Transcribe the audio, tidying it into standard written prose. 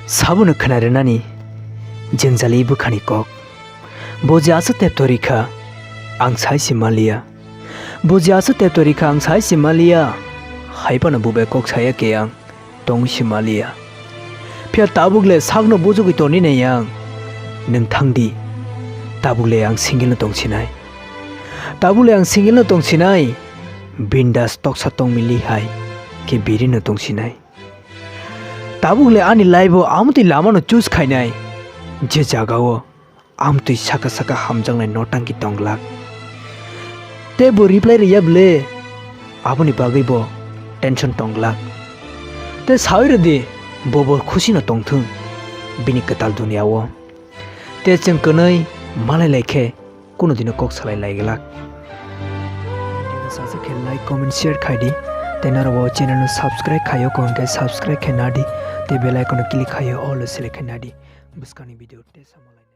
사부는 그날이나니 정자리 부카니 꼭 보지아스 탭토리카 앙사이시 말리야 보지아스 탭토리카 앙사이시 말리야 하이바나 부베 꼭 사야게양 동시 말리야 피아 따북레 사그노 보조기 돈이네양 능탕디 따북레 양 싱길노 동치나이 따북레 양 싱길노 동치나이 빈다스 똑사 동밀리 하이 게 비리노 동치나이 따북레 아니 라이브 아무티 라마노 주스 खाइनाय जे जागाओ आमतुई साका साका हामजांनाय नटांगि तंगलाक तेबो रिप्लाय रियाबले आबुनि बागैबो टेंशन तंगलाक ते सावैरदि बबो खुशी न तंथुं बिनि कताल दुनियाओ ते जों कनै मालाय लायखे कुनु दिन कक सालाय लायगलाक सासे के लाइक कमेंट शेयर खाइदि तेनारो वो चैनल नु सब्सक्राइब खायो कोन के सब्सक्राइब खेनादि ते बेल आइकन क्लिक खायो ऑल सिलेक्ट खेनादि बुस्कानी वीडियो ते समालाय